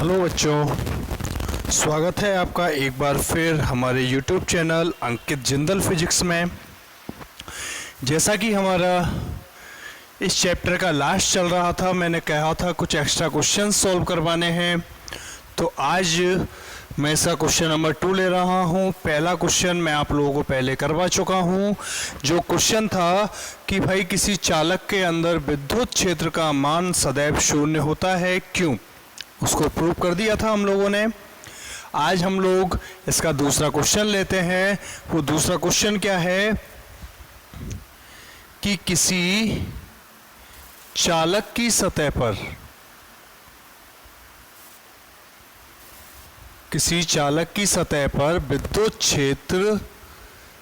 Hello बच्चों, स्वागत है आपका एक बार फिर हमारे YouTube चैनल अंकित जिंदल फिजिक्स में। जैसा कि हमारा इस चैप्टर का लास्ट चल रहा था, मैंने कहा था कुछ एक्स्ट्रा क्वेश्चन सॉल्व करवाने हैं। तो आज मैं इसका क्वेश्चन नंबर 2 ले रहा हूँ। पहला क्वेश्चन मैं आप लोगों को पहले करवा चुका हूँ। जो क्वेश्चन था कि भाई किसी चालक के अंदर विद्युत क्षेत्र का मान सदैव शून्य होता है, क्यों? उसको प्रूव कर दिया था हम लोगों ने। आज हम लोग इसका दूसरा क्वेश्चन लेते हैं। वो दूसरा क्वेश्चन क्या है कि किसी चालक की सतह पर विद्युत क्षेत्र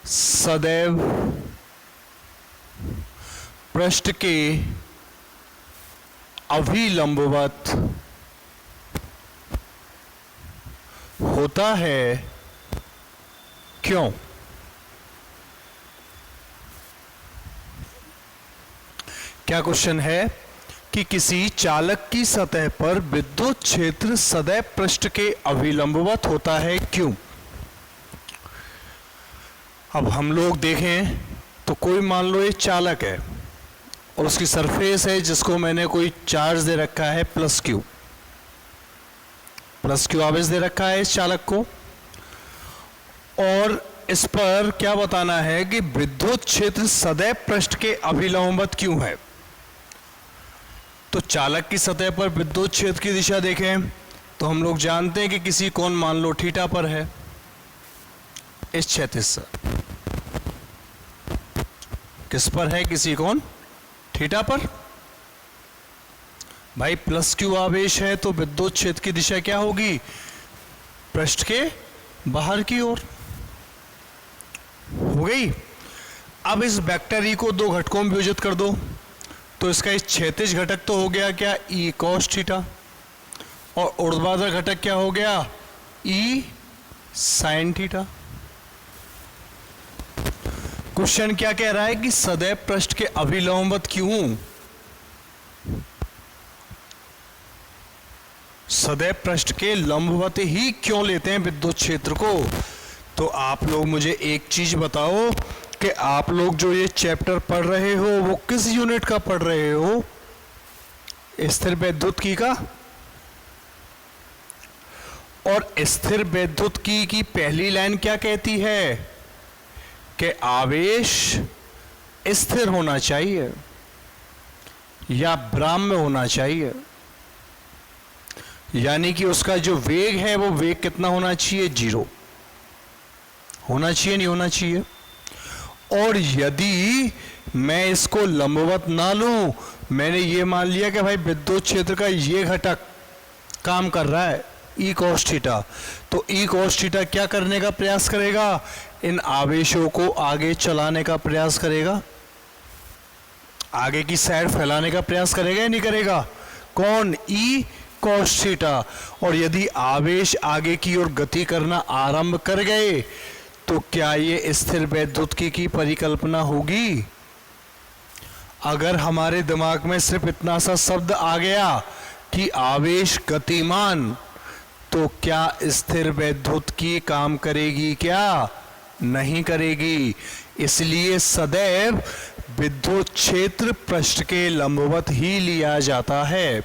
सदैव पृष्ठ के अभिलंबवत होता है, क्यों? क्या क्वेश्चन है कि किसी चालक की सतह पर विद्युत क्षेत्र सदैव पृष्ठ के अभिलंबवत होता है, क्यों? अब हम लोग देखें तो कोई मान लो ये चालक है और उसकी सरफेस है जिसको मैंने कोई चार्ज दे रखा है प्लस क्यू आवेश दे रखा है इस चालक को, और इस पर क्या बताना है कि विद्युत क्षेत्र सदैव पृष्ठ के अभिलंबवत क्यों है। तो चालक की सतह पर विद्युत क्षेत्र की दिशा देखें तो हम लोग जानते हैं कि किसी कोण मान लो थीटा पर है, इस क्षैतिज से। किस पर है? किसी कोण थीटा पर। भाई प्लस क्यू आवेश है तो विद्युत क्षेत्र की दिशा क्या होगी? पृष्ठ के बाहर की ओर। हो गई। अब इस वेक्टर ई को दो घटकों में विभाजित कर दो तो इसका इस क्षैतिज घटक तो हो गया क्या? ई कॉस थीटा, और ऊर्ध्वाधर घटक क्या हो गया? ई साइन थीटा। क्वेश्चन क्या कह रहा है कि सदैव पृष्ठ के अभिलंबवत क्यों? सदैव पृष्ठ के लंबवत ही क्यों लेते हैं विद्युत क्षेत्र को? तो आप लोग मुझे एक चीज बताओ कि आप लोग जो ये चैप्टर पढ़ रहे हो वो किस यूनिट का पढ़ रहे हो? स्थिर वैद्युतिकी का। और स्थिर वैद्युतिकी की पहली लाइन क्या कहती है कि आवेश स्थिर होना चाहिए या ब्राह्म होना चाहिए, यानी कि उसका जो वेग है वो वेग कितना होना चाहिए? 0 होना चाहिए, नहीं होना चाहिए। और यदि मैं इसको लंबवत ना लूं, मैंने ये मान लिया कि भाई विद्युत क्षेत्र का ये घटक काम कर रहा है ई कॉस थीटा, तो ई कॉस थीटा क्या करने का प्रयास करेगा? इन आवेशों को आगे चलाने का प्रयास करेगा, आगे की साइड फैलाने का प्रयास करेगा या नहीं करेगा? कौन? E cos theta. और यदि आवेश आगे की ओर गति करना आरंभ कर गए तो क्या ये स्थिर वैद्युतिकी की परिकल्पना होगी? अगर हमारे दिमाग में सिर्फ इतना सा शब्द आ गया कि आवेश गतिमान, तो क्या स्थिर वैद्युतिकी काम करेगी? क्या नहीं करेगी। इसलिए सदैव विद्युत क्षेत्र पृष्ठ के लंबवत ही लिया जाता है,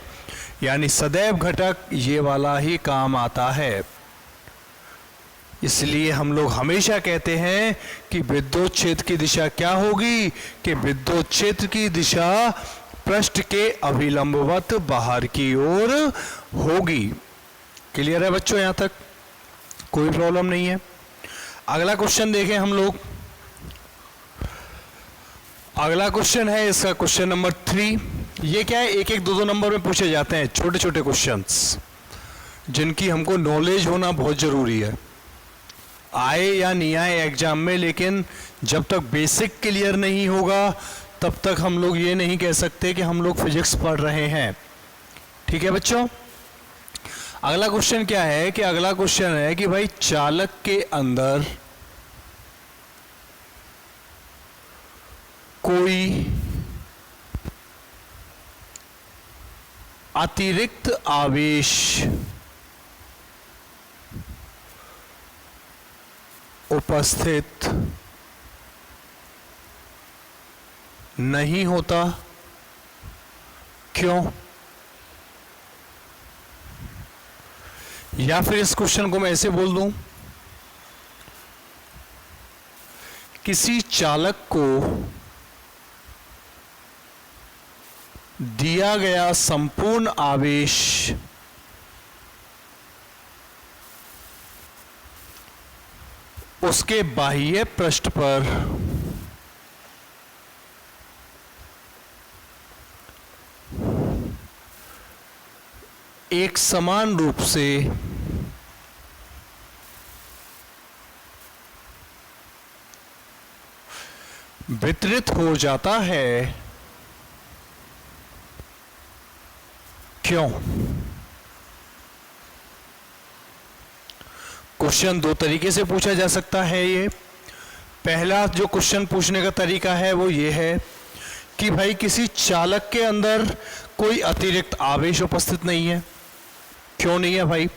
यानी सदैव घटक ये वाला ही काम आता है। इसलिए हम लोग हमेशा कहते हैं कि विद्युत क्षेत्र की दिशा क्या होगी? कि विद्युत क्षेत्र की दिशा पृष्ठ के अभिलंबवत बाहर की ओर होगी। क्लियर है बच्चों? यहां तक कोई प्रॉब्लम नहीं है। अगला क्वेश्चन देखें हम लोग। अगला क्वेश्चन है इसका क्वेश्चन नंबर 3। ये क्या है? एक एक दो दो नंबर में पूछे जाते हैं छोटे छोटे क्वेश्चंस, जिनकी हमको नॉलेज होना बहुत जरूरी है। आए या नहीं आए एग्जाम में, लेकिन जब तक बेसिक क्लियर नहीं होगा तब तक हम लोग ये नहीं कह सकते कि हम लोग फिजिक्स पढ़ रहे हैं। ठीक है बच्चों? अगला क्वेश्चन क्या है कि अगला क्वेश्चन है कि भाई चालक के अंदर कोई अतिरिक्त आवेश उपस्थित नहीं होता। क्यों? या फिर इस क्वेश्चन को मैं ऐसे बोल दूं, किसी चालक को दिया गया संपूर्ण आवेश उसके बाह्य पृष्ठ पर एक समान रूप से वितरित हो जाता है। क्यों? क्वेश्चन दो तरीके से पूछा जा सकता है। ये पहला जो क्वेश्चन पूछने का तरीका है वो ये है कि भाई किसी चालक के अंदर कोई अतिरिक्त आवेश उपस्थित नहीं है। क्यों नहीं है भाई?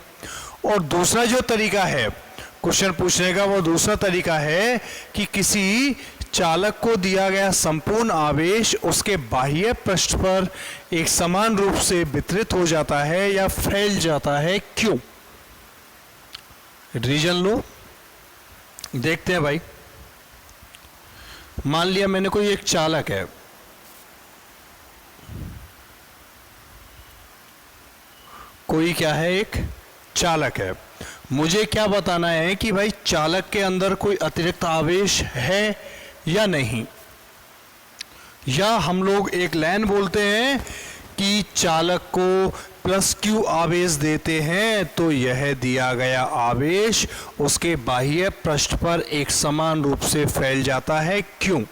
और दूसरा जो तरीका है क्वेश्चन पूछने का, वो दूसरा तरीका है कि किसी चालक को दिया गया संपूर्ण आवेश उसके बाह्य पृष्ठ पर एक समान रूप से वितरित हो जाता है या फैल जाता है। क्यों? रीजन लो, देखते हैं भाई। मान लिया मैंने कोई एक चालक है, कोई क्या है, एक चालक है। मुझे क्या बताना है कि भाई चालक के अंदर कोई अतिरिक्त आवेश है या नहीं। या हम लोग एक लाइन बोलते हैं कि चालक को प्लस क्यू आवेश देते हैं तो यह दिया गया आवेश उसके बाह्य पृष्ठ पर एक समान रूप से फैल जाता है। क्यों?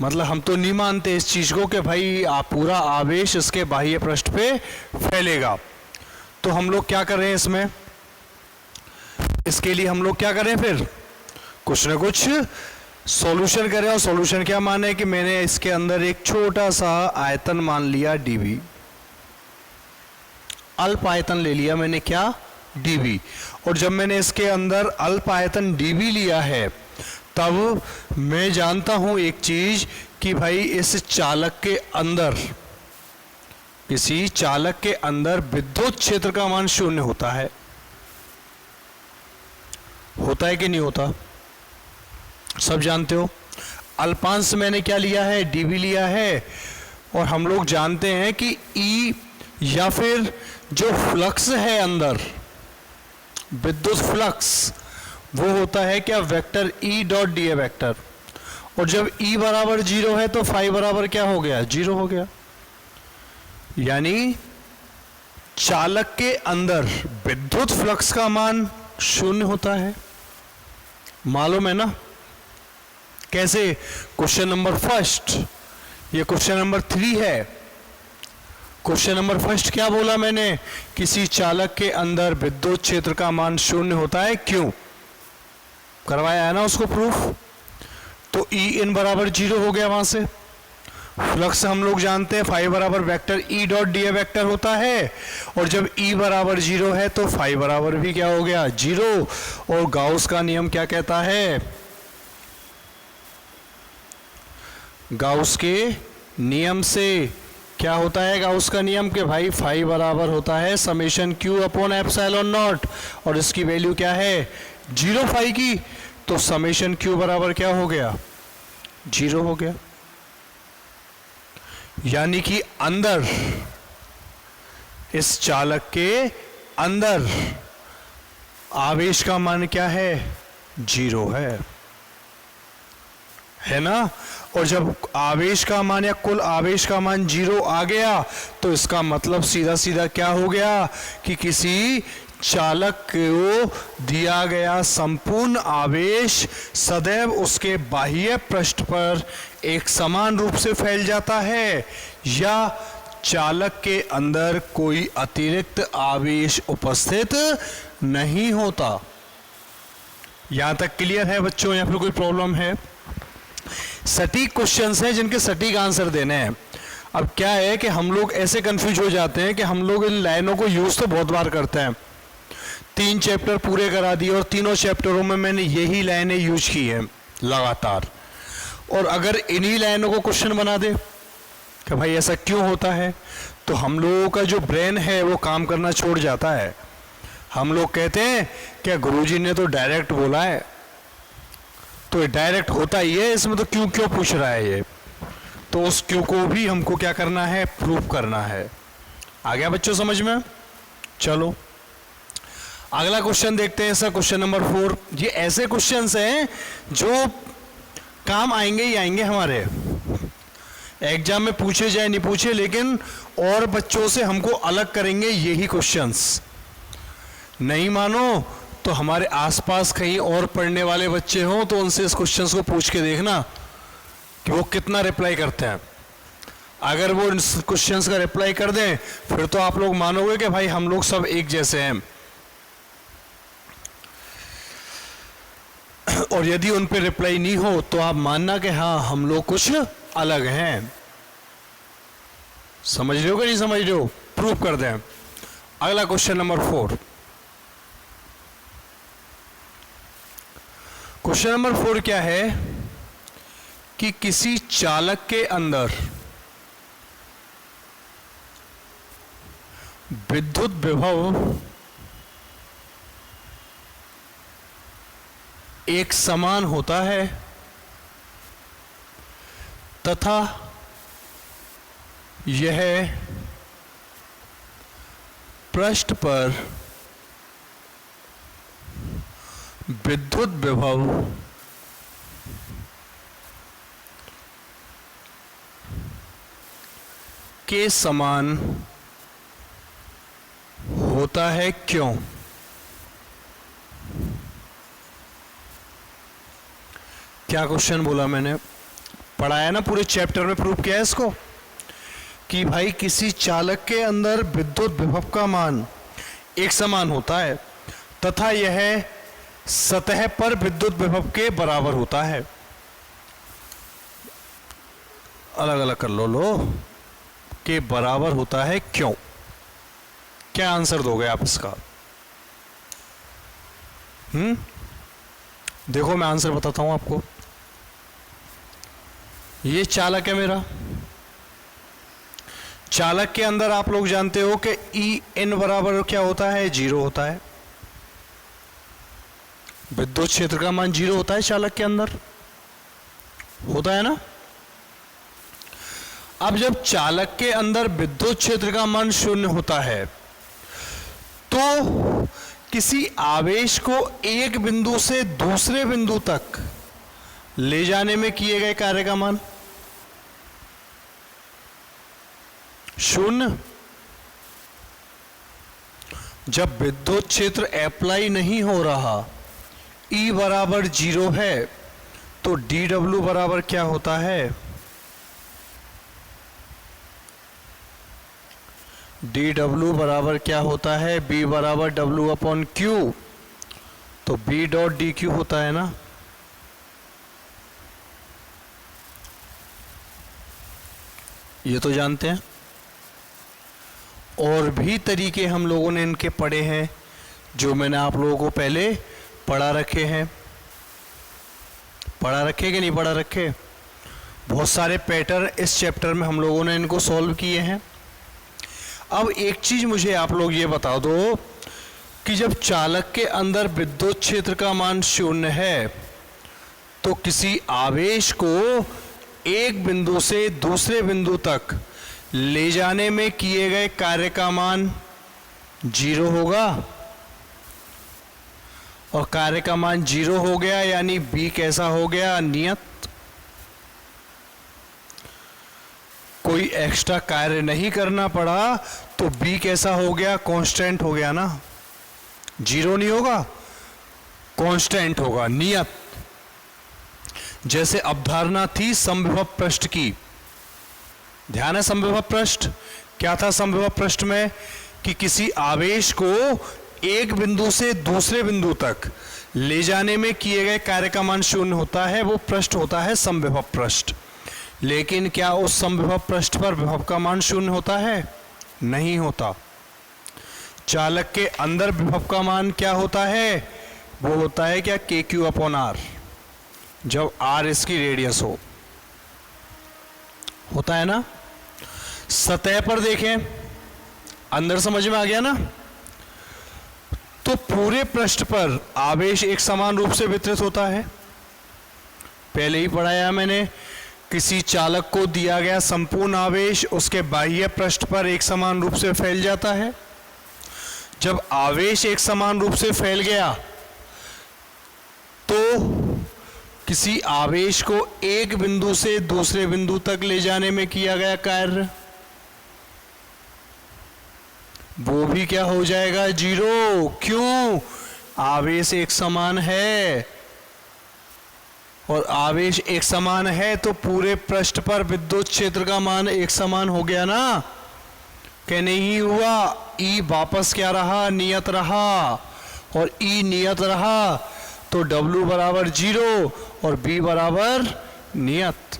मतलब हम तो नहीं मानते इस चीज को कि भाई आप पूरा आवेश इसके बाह्य पृष्ठ पे फैलेगा। तो हम लोग क्या कर रहे हैं इसमें, इसके लिए हम लोग क्या करें, फिर कुछ ना कुछ सॉल्यूशन करें। और सॉल्यूशन क्या माने कि मैंने इसके अंदर एक छोटा सा आयतन मान लिया डीवी, अल्प आयतन ले लिया मैंने, क्या, डीवी। और जब मैंने इसके अंदर अल्प आयतन डीवी लिया है तब मैं जानता हूं एक चीज कि भाई इस चालक के अंदर, किसी चालक के अंदर विद्युत क्षेत्र का मान शून्य होता है। होता है कि नहीं होता? सब जानते हो। अल्पांश मैंने क्या लिया है, डीवी लिया है। और हम लोग जानते हैं कि ई या फिर जो फ्लक्स है अंदर, विद्युत फ्लक्स, वो होता है क्या, vector E dot d A vector. और जब ई बराबर 0 है तो फाई बराबर क्या हो गया, 0 हो गया। यानी चालक के अंदर विद्युत फ्लक्स का मान शून्य होता है। मालूम है ना कैसे? क्वेश्चन नंबर फर्स्ट, ये क्वेश्चन नंबर 3 है। क्वेश्चन नंबर फर्स्ट क्या बोला मैंने, किसी चालक के अंदर विद्युत क्षेत्र का मान शून्य होता है। क्यों? करवाया है ना उसको प्रूफ। तो ई इन बराबर 0 हो गया। वहां से फ्लक्स हम लोग जानते हैं फाई बराबर vector E dot d A vector होता है। और जब ई बराबर 0 है तो फाई बराबर भी क्या हो गया, 0। और गाउस का नियम क्या कहता है, गाउस के नियम से क्या होता है, गाउस का नियम के भाई फाई बराबर होता है summation Q upon epsilon not. और इसकी वैल्यू क्या है, 0 फाई की। तो समेशन क्यू बराबर क्या हो गया, 0 हो गया। यानी कि अंदर, इस चालक के अंदर आवेश का मान क्या है, 0 है ना। और जब आवेश का मान या कुल आवेश का मान 0 आ गया तो इसका मतलब सीधा सीधा क्या हो गया कि किसी चालक को दिया गया संपूर्ण आवेश सदैव उसके बाह्य पृष्ठ पर एक समान रूप से फैल जाता है, या चालक के अंदर कोई अतिरिक्त आवेश उपस्थित नहीं होता। यहां तक क्लियर है बच्चों, या फिर कोई प्रॉब्लम है? सटीक क्वेश्चंस हैं जिनके सटीक आंसर देने हैं। अब क्या है कि हम लोग ऐसे कंफ्यूज हो जाते हैं कि हम लोग इन लाइनों को यूज तो बहुत बार करते हैं। 3 चैप्टर पूरे करा दिए और तीनों चैप्टरों में मैंने यही लाइनें यूज की हैं लगातार। और अगर इन्हीं लाइनों को क्वेश्चन बना दे कि भाई ऐसा क्यों होता है, तो हम लोगों का जो ब्रेन है वो काम करना छोड़ जाता है। हम लोग कहते हैं क्या गुरुजी ने तो डायरेक्ट बोला है, तो ये डायरेक्ट होता ही है, इसमें तो क्यों क्यों पूछ रहा है ये। तो उस क्यों को भी हमको क्या करना है, प्रूव करना है। आ गया बच्चों समझ में? चलो अगला क्वेश्चन देखते हैं। ऐसा क्वेश्चन नंबर 4। ये ऐसे क्वेश्चंस हैं जो काम आएंगे ही आएंगे हमारे एग्जाम में, पूछे जाए नहीं पूछे, लेकिन और बच्चों से हमको अलग करेंगे यही क्वेश्चंस। नहीं मानो तो हमारे आसपास कहीं और पढ़ने वाले बच्चे हों तो उनसे इस क्वेश्चंस को पूछ के देखना कि वो कितना रिप्लाई करते हैं। अगर वो इन क्वेश्चंस का रिप्लाई कर दें फिर तो आप लोग मानोगे कि भाई हम लोग सब एक जैसे हैं। और यदि उन पे रिप्लाई नहीं हो तो आप मानना कि हाँ हम लोग कुछ अलग हैं। समझ रहे हो कि नहीं समझ रहे हो? प्रूफ कर दें। अगला क्वेश्चन नंबर 4। क्वेश्चन नंबर 4 क्या है कि किसी चालक के अंदर विद्युत विभव एक समान होता है तथा यह पृष्ठ पर विद्युत विभव के समान होता है, क्यों? क्या क्वेश्चन बोला मैंने? पढ़ाया ना, पूरे चैप्टर में प्रूव किया है इसको कि भाई किसी चालक के अंदर विद्युत विभव का मान एक समान होता है तथा यह सतह पर विद्युत विभव के बराबर होता है। अलग अलग कर लो के बराबर होता है, क्यों? क्या आंसर दोगे आप इसका? देखो मैं आंसर बताता हूं आपको। ये चालक है मेरा। चालक के अंदर आप लोग जानते हो कि ई एन बराबर क्या होता है? 0 होता है। विद्युत क्षेत्र का मान 0 होता है चालक के अंदर, होता है ना। अब जब चालक के अंदर विद्युत क्षेत्र का मान 0 होता है तो किसी आवेश को एक बिंदु से दूसरे बिंदु तक ले जाने में किए गए कार्य का मान 0। जब विद्युत क्षेत्र अप्लाई नहीं हो रहा, E बराबर 0 है, तो dW बराबर क्या होता है? dW बराबर क्या होता है? B बराबर W अपॉन Q, तो B डॉट DQ होता है ना। ये तो जानते हैं। और भी तरीके हम लोगों ने इनके पढ़े हैं जो मैंने आप लोगों को पहले पढ़ा रखे हैं। पढ़ा रखे कि नहीं पढ़ा रखे? बहुत सारे पैटर्न इस चैप्टर में हम लोगों ने इनको सॉल्व किए हैं। अब एक चीज मुझे आप लोग ये बता दो कि जब चालक के अंदर विद्युत क्षेत्र का मान 0 है तो किसी आवेश को एक बिंदु से दूसरे बिंदु तक ले जाने में किए गए कार्य का मान 0 होगा। और कार्य का मान 0 हो गया यानी B कैसा हो गया? नियत। कोई एक्स्ट्रा कार्य नहीं करना पड़ा तो B कैसा हो गया? कांस्टेंट हो गया ना। 0 नहीं होगा, कांस्टेंट होगा, नियत। जैसे अवधारणा थी समविभव पृष्ठ की, ध्यान है? समविभव पृष्ठ क्या था? समविभव पृष्ठ में कि किसी आवेश को एक बिंदु से दूसरे बिंदु तक ले जाने में किए गए कार्य का मान 0 होता है, वो पृष्ठ होता है समविभव पृष्ठ। लेकिन क्या उस समविभव पृष्ठ पर विभव का मान 0 होता है? नहीं होता। चालक के अंदर विभव का मान क्या होता है? वो होता है क्या? के क्यू अपॉन आर, जब आर इसकी रेडियस हो, होता है ना। सतह पर देखें, अंदर समझ में आ गया ना। तो पूरे पृष्ठ पर आवेश एक समान रूप से वितरित होता है। पहले ही पढ़ाया मैंने, किसी चालक को दिया गया संपूर्ण आवेश उसके बाह्य पृष्ठ पर एक समान रूप से फैल जाता है। जब आवेश एक समान रूप से फैल गया तो किसी आवेश को एक बिंदु से दूसरे बिंदु तक ले जाने में किया गया कार्य, वो भी क्या हो जाएगा? जीरो। क्यों? आवेश एक समान है, और आवेश एक समान है तो पूरे पृष्ठ पर विद्युत क्षेत्र का मान एक समान हो गया ना। क्या नहीं हुआ? ई वापस क्या रहा? नियत रहा, और ई नियत रहा तो W बराबर 0 और B बराबर नियत।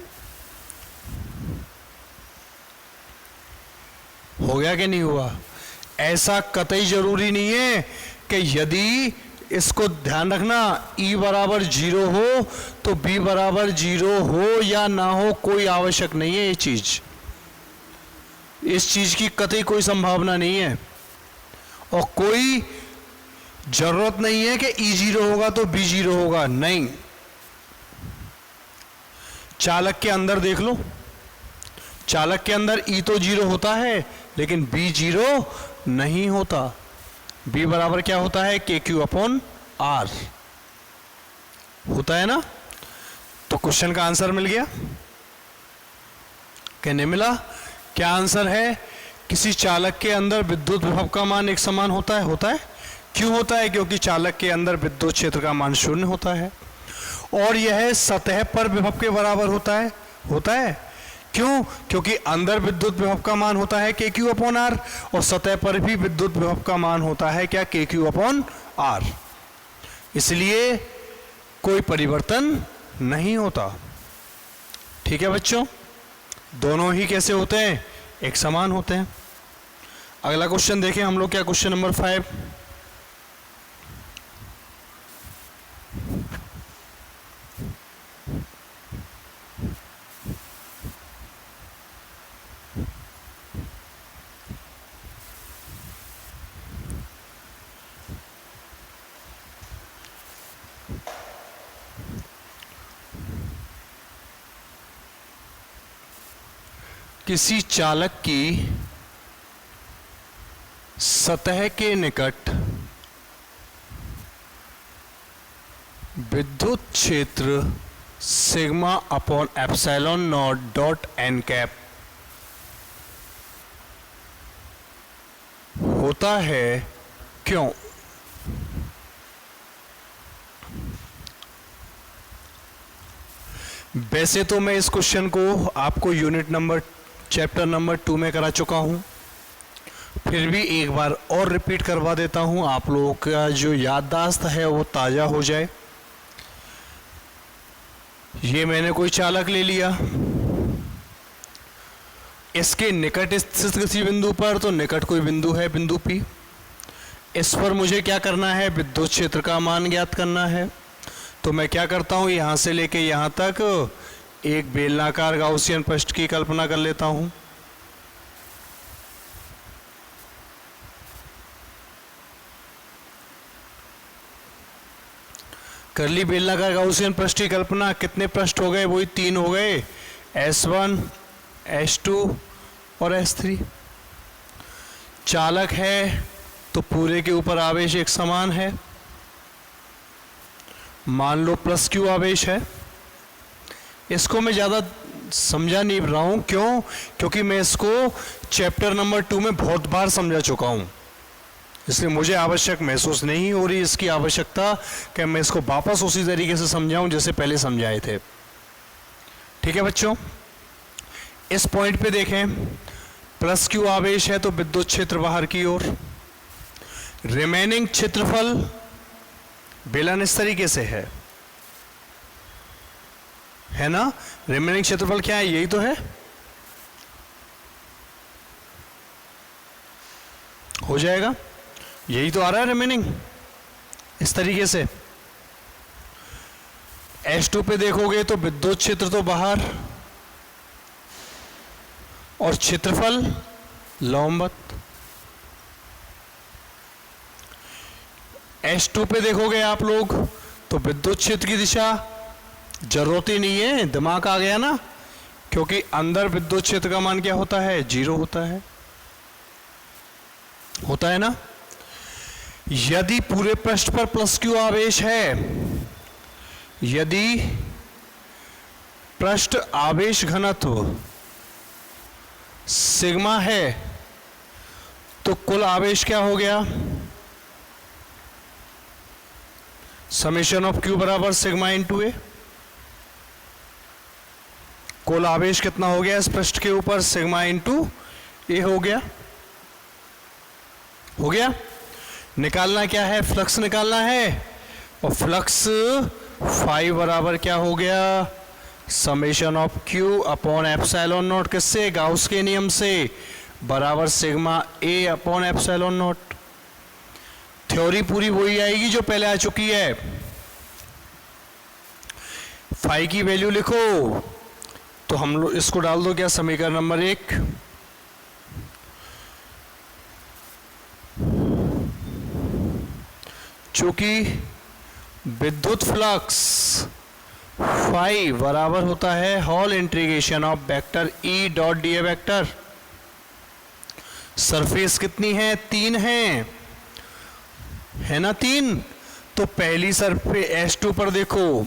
हो गया कि नहीं हुआ? ऐसा कतई जरूरी नहीं है कि यदि इसको ध्यान रखना E बराबर 0 हो तो B बराबर 0 हो या ना हो, कोई आवश्यक नहीं है। ये चीज, इस चीज की कतई कोई संभावना नहीं है, और कोई जरूरत नहीं है कि E 0 होगा तो B 0 होगा, नहीं। चालक के अंदर देख लो, चालक के अंदर E तो 0 होता है लेकिन B 0 नहीं होता। B बराबर क्या होता है? के क्यू अपॉन आर होता है ना। तो क्वेश्चन का आंसर मिल गया, कहने मिला। क्या आंसर है? किसी चालक के अंदर विद्युत विभव का मान एक समान होता है। होता है। क्यों होता है? क्योंकि चालक के अंदर विद्युत क्षेत्र का मान 0 होता है, और यह सतह पर विभव के बराबर होता है। होता है। क्यों? क्योंकि अंदर विद्युत विभव का मान होता है के क्यू अपॉन आर, और सतह पर भी विद्युत विभव का मान होता है क्या? के क्यू अपॉन आर। इसलिए कोई परिवर्तन नहीं होता। ठीक है बच्चों, दोनों ही कैसे होते हैं? एक समान होते हैं। अगला क्वेश्चन देखें हम लोग, क्या क्वेश्चन नंबर 5। किसी चालक की सतह के निकट विद्युत क्षेत्र sigma upon epsilon naught dot n cap होता है। क्यों? वैसे तो मैं इस क्वेश्चन को आपको यूनिट नंबर चैप्टर नंबर 2 में करा चुका हूं, फिर भी एक बार और रिपीट करवा देता हूं, आप लोगों का जो याददाश्त है वो ताज़ा हो जाए। ये मैंने कोई चालक ले लिया, इसके निकट स्थित किसी बिंदु पर, तो निकट कोई बिंदु है, बिंदु P। इस पर मुझे क्या करना है? विद्युत क्षेत्र का मान ज्ञात करना है। तो मैं क्या करता हूं, यहां से लेके यहां तक एक बेलनाकार गाउसियन पृष्ठ की कल्पना कर लेता हूं। कर ली बेलनाकार गाउसियन पृष्ठ की कल्पना। कितने पृष्ठ हो गए? वही 3 हो गए, S1, S2 और S3। चालक है तो पूरे के ऊपर आवेश एक समान है, मान लो प्लस Q आवेश है। इसको मैं ज़्यादा समझा नहीं रहा हूँ। क्यों? क्योंकि मैं इसको चैप्टर नंबर 2 में बहुत बार समझा चुका हूँ, इसलिए मुझे आवश्यक महसूस नहीं हो रही इसकी आवश्यकता कि मैं इसको वापस उसी तरीके से समझाऊं जैसे पहले समझाए थे। ठीक है बच्चों, इस पॉइंट पे देखें, प्लस Q आवेश है तो विद्युत क्षेत्र बाहर की ओर। रिमेनिंग क्षेत्रफल बेलन इस तरीके से है ना। रिमेनिंग क्षेत्रफल क्या है? यही तो है, हो जाएगा। यही तो आ रहा है रिमेनिंग इस तरीके से। H2 पे देखोगे तो विद्युत क्षेत्र तो बाहर और क्षेत्रफल लंबवत। H2 पे देखोगे आप लोग तो विद्युत क्षेत्र की दिशा जरूरत ही नहीं है, दिमाग आ गया ना, क्योंकि अंदर विद्युत क्षेत्र का मान क्या होता है, 0 होता है ना। यदि पूरे पृष्ठ पर प्लस क्यू आवेश है, यदि पृष्ठ आवेश घनत्व सिग्मा है तो कुल आवेश क्या हो गया, समेशन ऑफ क्यू बराबर सिग्मा इंटू ए। कुल आवेश कितना हो गया इस पृष्ठ के ऊपर, सिग्मा इंटू ए हो गया। निकालना क्या है, फ्लक्स निकालना है, और फ्लक्स फाई बराबर क्या हो गया, summation of Q upon epsilon not, किससे, गाउस के नियम से, बराबर sigma A upon epsilon not. Theory पूरी वही आएगी जो पहले आ चुकी है। फाई की वैल्यू लिखो तो हम लोग इसको डाल दो क्या, समीकरण नंबर 1, चूंकि विद्युत फ्लक्स फाई बराबर होता है whole integration of vector E dot d A vector. Surface कितनी है, 3 है ना, 3। तो पहली सरफेस H2 पर देखो,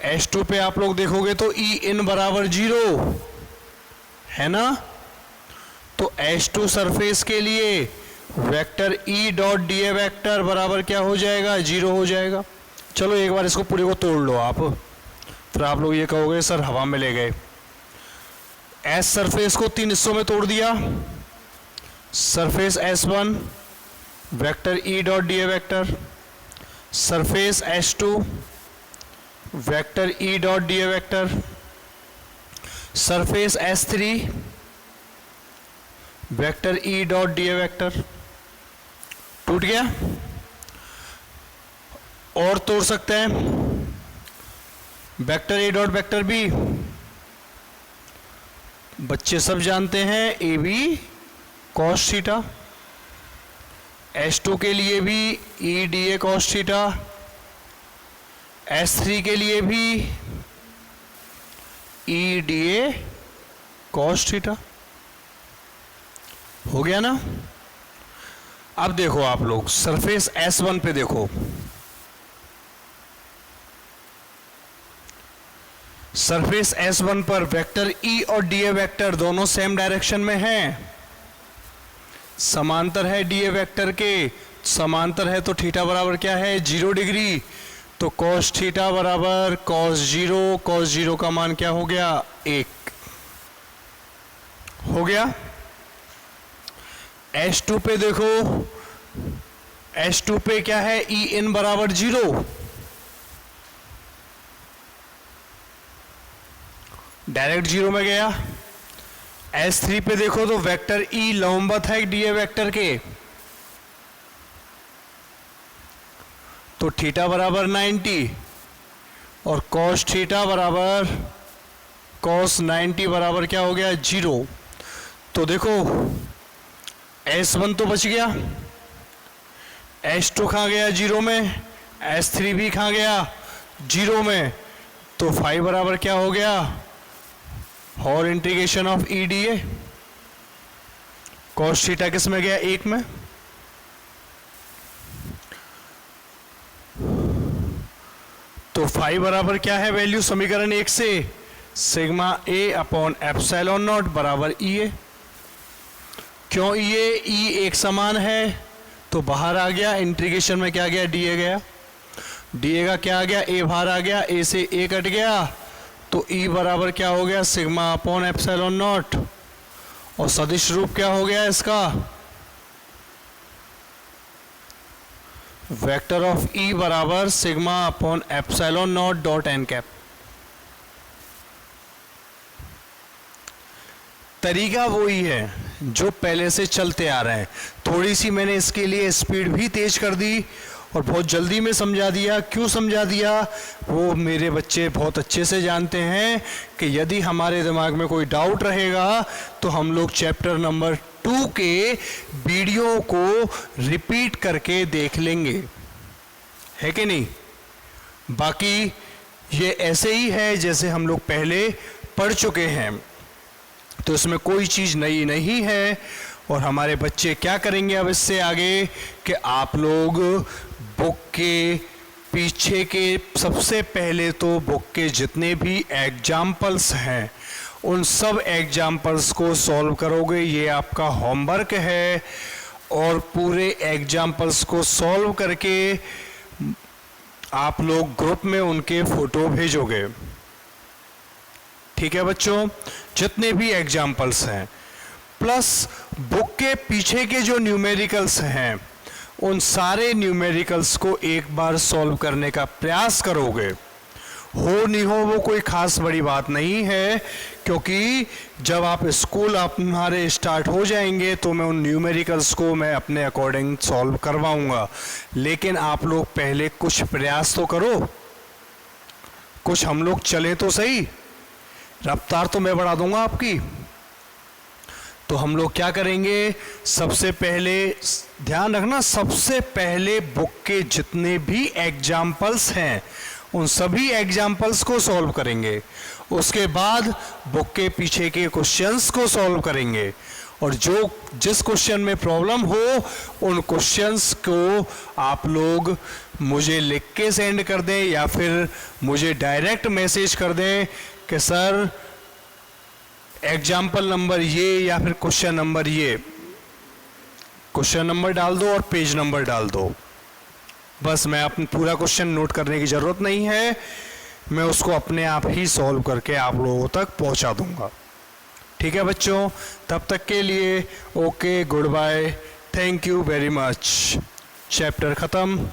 H2 पे आप लोग देखोगे तो ई इन बराबर 0 है ना। तो H2 सरफेस के लिए vector E dot d A vector बराबर क्या हो जाएगा, 0 हो जाएगा। चलो एक बार इसको पूरे को तोड़ लो आप, फिर आप लोग ये कहोगे सर हवा में ले गए। एस सरफेस को 3 हिस्सों में तोड़ दिया, surface S1 vector E dot d A vector, surface S2 vector E dot d A vector, surface S3 vector E dot d A vector. टूट गया। और तोड़ सकते हैं, vector A dot vector B, बच्चे सब जानते हैं, A B cos theta. S2 के लिए भी ई d A cos theta, S3 के लिए भी ई डी ए कॉस थीटा। हो गया ना। अब देखो आप लोग सरफेस S1 पे देखो, सरफेस S1 पर वेक्टर E और DA वेक्टर दोनों सेम डायरेक्शन में हैं, समांतर है DA वेक्टर के, समांतर है तो थीटा बराबर क्या है, 0 डिग्री। तो cos थीटा बराबर cos 0 का मान क्या हो गया, 1 हो गया। H2 पे देखो, H2 पे क्या है, E इन बराबर 0, डायरेक्ट 0 में गया। S3 पे देखो तो वेक्टर E लंबवत है DA वेक्टर के, तो थीटा बराबर 90 और cos थीटा बराबर cos 90 बराबर क्या हो गया, 0। तो देखो S1 तो बच गया, H2 कहाँ गया 0 में, S3 भी कहाँ गया 0 में। तो फाई बराबर क्या हो गया, whole integration of E d A, cos theta किस में गया, 1 में। तो फाई बराबर क्या है वैल्यू समीकरण 1 से, sigma A upon epsilon not बराबर ई ए। क्यों ये ई एक समान है तो बाहर आ गया, इंटीग्रेशन में क्या गया, डी ए गया, डी ए का क्या आ गया, ए बाहर आ गया, ए से ए कट गया, तो ई बराबर क्या हो गया, सिग्मा अपॉन एप्सिलॉन नॉट। और सदिश रूप क्या हो गया इसका, वेक्टर ऑफ ई बराबर sigma upon epsilon naught dot n cap. तरीका वही है, जो पहले से चलते आ रहे हैं। थोड़ी सी मैंने इसके लिए स्पीड भी तेज कर दी और बहुत जल्दी में समझा दिया। क्यों समझा दिया, वो मेरे बच्चे बहुत अच्छे से जानते हैं कि यदि हमारे दिमाग में कोई डाउट रहेगा तो हम लोग चैप्टर नंबर 2 के वीडियो को रिपीट करके देख लेंगे, है कि नहीं। बाकी ये ऐसे ही है जैसे हम लोग पहले पढ़ चुके हैं, तो इसमें कोई चीज़ नई नहीं है। और हमारे बच्चे क्या करेंगे अब इससे आगे कि आप लोग बुक के पीछे के सबसे पहले तो बुक के जितने भी एग्जाम्पल्स हैं उन सब एग्जाम्पल्स को सॉल्व करोगे। ये आपका होमवर्क है और पूरे एग्जाम्पल्स को सॉल्व करके आप लोग ग्रुप में उनके फोटो भेजोगे। ठीक है बच्चों, जितने भी एग्जाम्पल्स हैं प्लस बुक के पीछे के जो न्यूमेरिकल्स हैं उन सारे न्यूमेरिकल्स को एक बार सॉल्व करने का प्रयास करोगे। हो नहीं हो वो कोई खास बड़ी बात नहीं है, क्योंकि जब आप स्कूल हमारे स्टार्ट हो जाएंगे तो मैं उन न्यूमेरिकल्स को मैं अपने अकॉर्डिंग सॉल्व करवाऊंगा। लेकिन आप लोग पहले कुछ प्रयास तो करो, कुछ हम लोग चलें तो सही। रफ्तार तो मैं बढ़ा दूंगा आपकी। तो हम लोग क्या करेंगे, सबसे पहले ध्यान रखना, सबसे पहले बुक के जितने भी एग्जाम्पल्स हैं उन सभी एग्जाम्पल्स को सॉल्व करेंगे। उसके बाद बुक के पीछे के क्वेश्चंस को सॉल्व करेंगे और जिस क्वेश्चन में प्रॉब्लम हो उन क्वेश्चंस को आप लोग मुझे लिख के सेंड कर दें या फिर मुझे डायरेक्ट मैसेज कर दें कि सर एग्जाम्पल नंबर ये या फिर क्वेश्चन नंबर ये, क्वेश्चन नंबर डाल दो और पेज नंबर डाल दो। बस मैं अपना पूरा क्वेश्चन नोट करने की ज़रूरत नहीं है, मैं उसको अपने आप ही सॉल्व करके आप लोगों तक पहुंचा दूंगा। ठीक है बच्चों, तब तक के लिए okay, goodbye, thank you very much. Chapter ख़त्म।